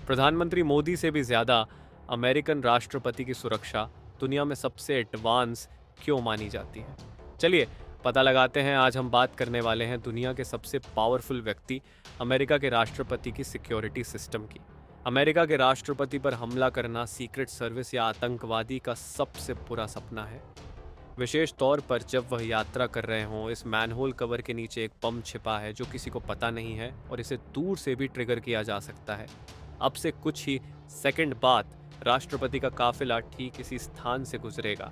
प्रधानमंत्री मोदी से भी ज़्यादा अमेरिकन राष्ट्रपति की सुरक्षा दुनिया में सबसे एडवांस क्यों मानी जाती है? चलिए पता लगाते हैं। आज हम बात करने वाले हैं दुनिया के सबसे पावरफुल व्यक्ति, अमेरिका के राष्ट्रपति की सिक्योरिटी सिस्टम की। अमेरिका के राष्ट्रपति पर हमला करना सीक्रेट सर्विस या आतंकवादी का सबसे बुरा सपना है। विशेष तौर पर जब वह यात्रा कर रहे हों। इस मैनहोल कवर के नीचे एक बम छिपा है जो किसी को पता नहीं है और इसे दूर से भी ट्रिगर किया जा सकता है। अब से कुछ ही सेकंड बाद राष्ट्रपति का काफिला ठीक इसी स्थान से गुजरेगा।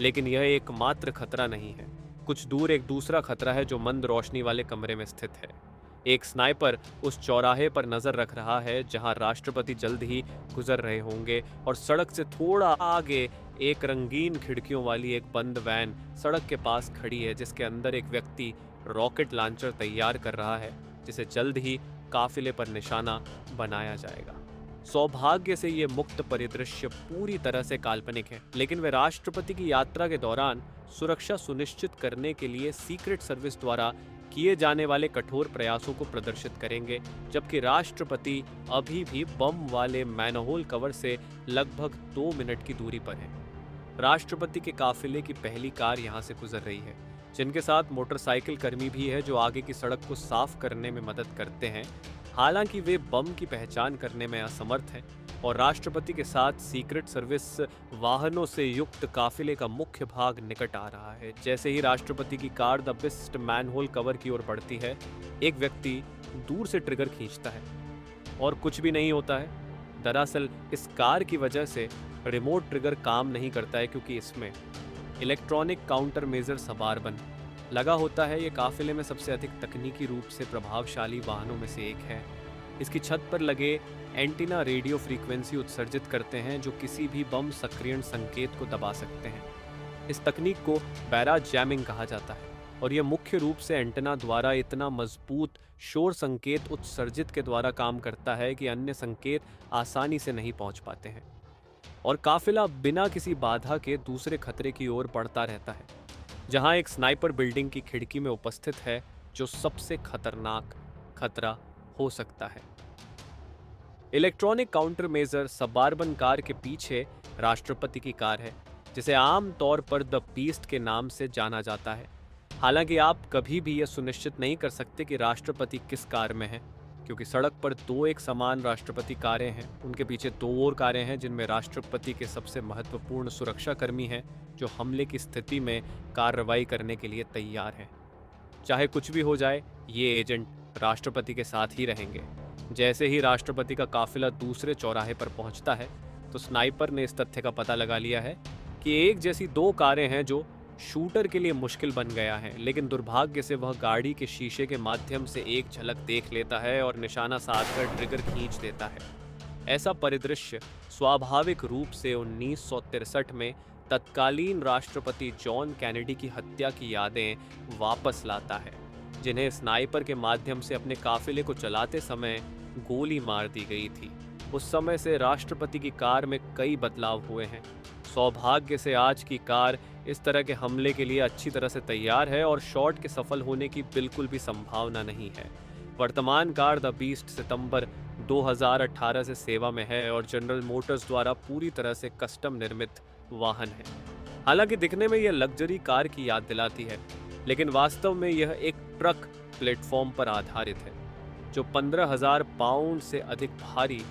लेकिन यह एकमात्र खतरा नहीं है। कुछ दूर एक दूसरा खतरा है जो मंद रोशनी वाले कमरे में स्थित है। एक स्नाइपर उस चौराहे पर नजर रख रहा है जहां राष्ट्रपति जल्द ही गुजर रहे होंगे और सड़क से थोड़ा आगे एक रंगीन खिड़कियों वाली एक बंद वैन सड़क के पास खड़ी है जिसके अंदर एक व्यक्ति रॉकेट लॉन्चर तैयार कर रहा है जिसे जल्द ही काफिले पर निशाना बनाया जाएगा। सौभाग्य से ये मुक्त परिदृश्य पूरी तरह से काल्पनिक है, लेकिन वे राष्ट्रपति की यात्रा के दौरान सुरक्षा सुनिश्चित करने के लिए सीक्रेट सर्विस द्वारा किए जाने वाले कठोर प्रयासों को प्रदर्शित करेंगे, जबकि राष्ट्रपति अभी भी बम वाले मैनहोल कवर से लगभग 2 मिनट की दूरी पर है। राष्ट्रपति के काफिले की पहली कार यहाँ से गुजर रही है, जिनके साथ मोटरसाइकिल कर्मी भी है जो आगे की सड़क को साफ करने में मदद करते हैं। हालांकि वे बम की पहचान करने में असमर्थ हैं और राष्ट्रपति के साथ सीक्रेट सर्विस वाहनों से युक्त काफिले का मुख्य भाग निकट आ रहा है। जैसे ही राष्ट्रपति की car the beast manhole cover की ओर बढ़ती है, एक व्यक्ति दूर से ट्रिगर खींचता है और कुछ भी नहीं होता है। दरअसल इस कार की वजह से रिमोट ट्रिगर काम नहीं करता है क्योंकि इसमें इलेक्ट्रॉनिक काउंटर मेजर सबार्बन लगा होता है। ये काफिले में सबसे अधिक तकनीकी रूप से प्रभावशाली वाहनों में से एक है। इसकी छत पर लगे एंटीना रेडियो फ्रीक्वेंसी उत्सर्जित करते हैं जो किसी भी बम सक्रियण संकेत को दबा सकते हैं। इस तकनीक को बैराज जैमिंग कहा जाता है और यह मुख्य रूप से एंटीना द्वारा इतना मजबूत शोर संकेत उत्सर्जित के द्वारा काम करता है कि अन्य संकेत आसानी से नहीं पहुंच पाते हैं और काफिला बिना किसी बाधा के दूसरे खतरे की ओर बढ़ता रहता है, जहां एक स्नाइपर बिल्डिंग की खिड़की में उपस्थित है जो सबसे खतरनाक खतरा हो सकता है। इलेक्ट्रॉनिक काउंटर मेजर सबार्बन कार के पीछे राष्ट्रपति की कार है, जिसे आम तौर पर द बीस्ट के नाम से जाना जाता है। हालांकि आप कभी भी यह सुनिश्चित नहीं कर सकते कि राष्ट्रपति किस कार में है, क्योंकि सड़क पर 2 एक समान राष्ट्रपति कारें हैं। उनके पीछे 2 और कारें हैं जिनमें राष्ट्रपति के सबसे महत्वपूर्ण सुरक्षा कर्मी हैं जो हमले की स्थिति में कार्रवाई करने के लिए तैयार हैं। चाहे कुछ भी हो जाए, ये एजेंट राष्ट्रपति के साथ ही रहेंगे। जैसे ही राष्ट्रपति का काफिला दूसरे चौराहे पर पहुंचता है तो स्नाइपर ने इस तथ्य का पता लगा लिया है कि एक जैसी 2 कारें हैं जो शूटर के लिए मुश्किल बन गया है, लेकिन दुर्भाग्य से वह गाड़ी के शीशे के माध्यम से एक झलक देख लेता है और निशाना साधकर ट्रिगर खींच देता है। ऐसा परिदृश्य स्वाभाविक रूप से 1963 में तत्कालीन राष्ट्रपति जॉन कैनेडी की हत्या की यादें वापस लाता है, जिन्हें स्नाइपर के माध्यम से अपने काफिले को चलाते समय गोली मार दी गई थी। उस समय से राष्ट्रपति की कार में कई बदलाव हुए हैं। सौभाग्य से आज की कार इस तरह के हमले के लिए अच्छी तरह से तैयार है और शॉट के सफल होने की बिल्कुल भी संभावना नहीं है। वर्तमान कार द बीस्ट सितंबर 2018 से सेवा में है और जनरल मोटर्स द्वारा पूरी तरह से कस्टम निर्मित वाहन है। हालांकि दिखने में यह लग्जरी कार की याद दिलाती है, लेकिन वास्तव में यह एक ट्रक प्लेटफॉर्म पर आधारित है जो 15,000 पाउंड से अधिक भारी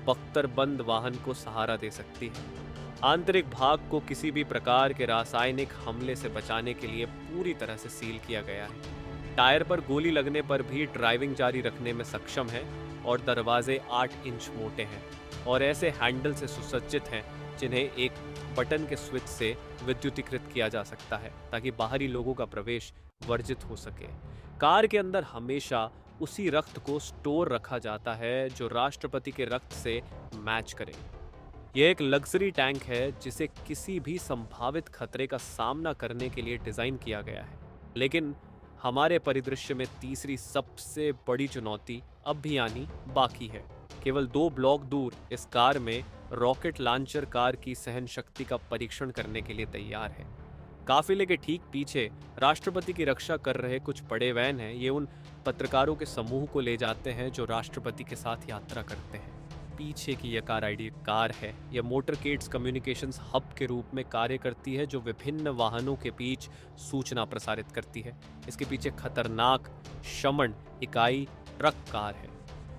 बख्तरबंद वाहन को सहारा दे सकती है। आंतरिक भाग को किसी भी प्रकार के रासायनिक हमले से बचाने के लिए पूरी तरह से सील किया गया है। टायर पर गोली लगने पर भी ड्राइविंग जारी रखने में सक्षम है और दरवाजे 8 इंच मोटे हैं और ऐसे हैंडल से सुसज्जित हैं जिन्हें एक बटन के स्विच से विद्युतीकृत किया जा सकता है ताकि बाहरी लोगों का प्रवेश वर्जित हो सके। कार के अंदर हमेशा उसी रक्त को स्टोर रखा जाता है जो राष्ट्रपति के रक्त से मैच करे। यह एक लग्जरी टैंक है जिसे किसी भी संभावित खतरे का सामना करने के लिए डिजाइन किया गया है। लेकिन हमारे परिदृश्य में तीसरी सबसे बड़ी चुनौती अब भी आनी बाकी है। केवल 2 ब्लॉक दूर इस कार में रॉकेट लॉन्चर कार की सहन शक्ति का परीक्षण करने के लिए तैयार है। काफिले के ठीक पीछे राष्ट्रपति की रक्षा कर रहे कुछ बड़े वैन हैं। ये उन पत्रकारों के समूह को ले जाते हैं जो राष्ट्रपति के साथ यात्रा करते हैं। पीछे की यह कार आईडी कार है। यह मोटरकेड्स कम्युनिकेशंस हब के रूप में कार्य करती है जो विभिन्न वाहनों के बीच सूचना प्रसारित करती है। इसके पीछे खतरनाक शमन इकाई ट्रक कार है।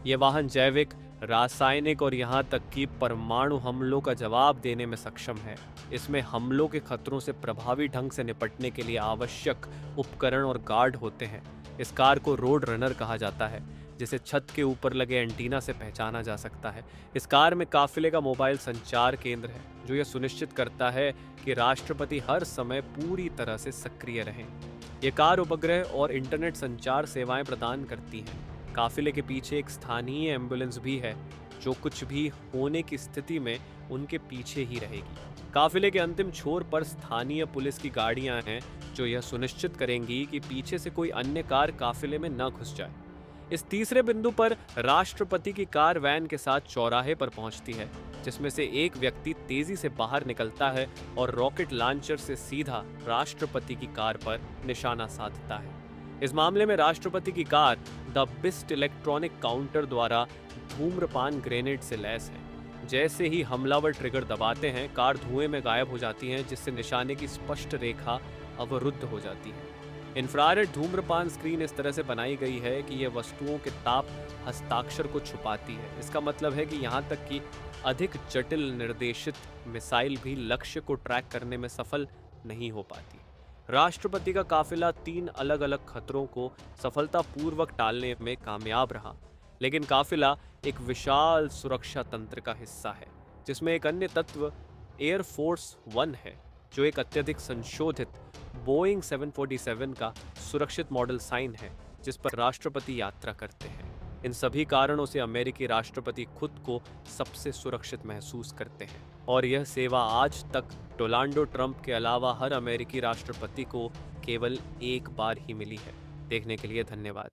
यह वाहन जैविक, रासायनिक और यहाँ तक कि परमाणु हमलों का जवाब देने में सक्षम है। इसमें हमलों के खतरों से प्रभावी ढंग से निपटने के लिए आवश्यक उपकरण और गार्ड होते हैं। इस कार को रोड रनर कहा जाता है, जिसे छत के ऊपर लगे एंटीना से पहचाना जा सकता है। इस कार में काफिले का मोबाइल संचार केंद्र है, जो यह सुनिश्चित करता है कि राष्ट्रपति हर समय पूरी तरह से सक्रिय रहें। ये कार उपग्रह और इंटरनेट संचार सेवाएं प्रदान करती हैं। काफिले के पीछे एक स्थानीय एम्बुलेंस भी है, जो कुछ भी होने की स्थिति में उनके पीछे ही रहेगी। काफिले के अंतिम छोर पर स्थानीय पुलिस की गाड़ियां हैं, जो यह सुनिश्चित करेंगी कि पीछे से कोई अन्य कार काफिले में न घुस जाए। इस तीसरे बिंदु पर राष्ट्रपति की कार वैन के साथ चौराहे पर पहुंचती है, जिसमें से एक व्यक्ति तेजी से बाहर निकलता है और रॉकेट लॉन्चर से सीधा राष्ट्रपति की कार पर निशाना साधता है। इस मामले में राष्ट्रपति की car the beast electronic counter द्वारा धूम्रपान ग्रेनेड से लैस है। जैसे ही हमलावर ट्रिगर दबाते हैं, कार धुएं में गायब हो जाती है, जिससे निशाने की स्पष्ट रेखा अवरुद्ध हो जाती है। इंफ्रारेड धूम्रपान स्क्रीन इस तरह से बनाई गई है कि यह वस्तुओं के ताप हस्ताक्षर को छुपाती है। इसका मतलब है कि यहाँ तक कि अधिक जटिल निर्देशित मिसाइल भी लक्ष्य को ट्रैक करने में सफल नहीं हो पाती। राष्ट्रपति का काफिला 3 अलग अलग खतरों को सफलतापूर्वक टालने में कामयाब रहा, लेकिन काफिला एक विशाल सुरक्षा तंत्र का हिस्सा है, जिसमें एक अन्य तत्व एयरफोर्स वन है, जो एक अत्यधिक संशोधित बोइंग 747 का सुरक्षित मॉडल साइन है, जिस पर राष्ट्रपति यात्रा करते हैं। इन सभी कारणों से अमेरिकी राष्ट्रपति खुद को सबसे सुरक्षित महसूस करते हैं, और यह सेवा आज तक डोनाल्ड ट्रंप के अलावा हर अमेरिकी राष्ट्रपति को केवल एक बार ही मिली है। देखने के लिए धन्यवाद।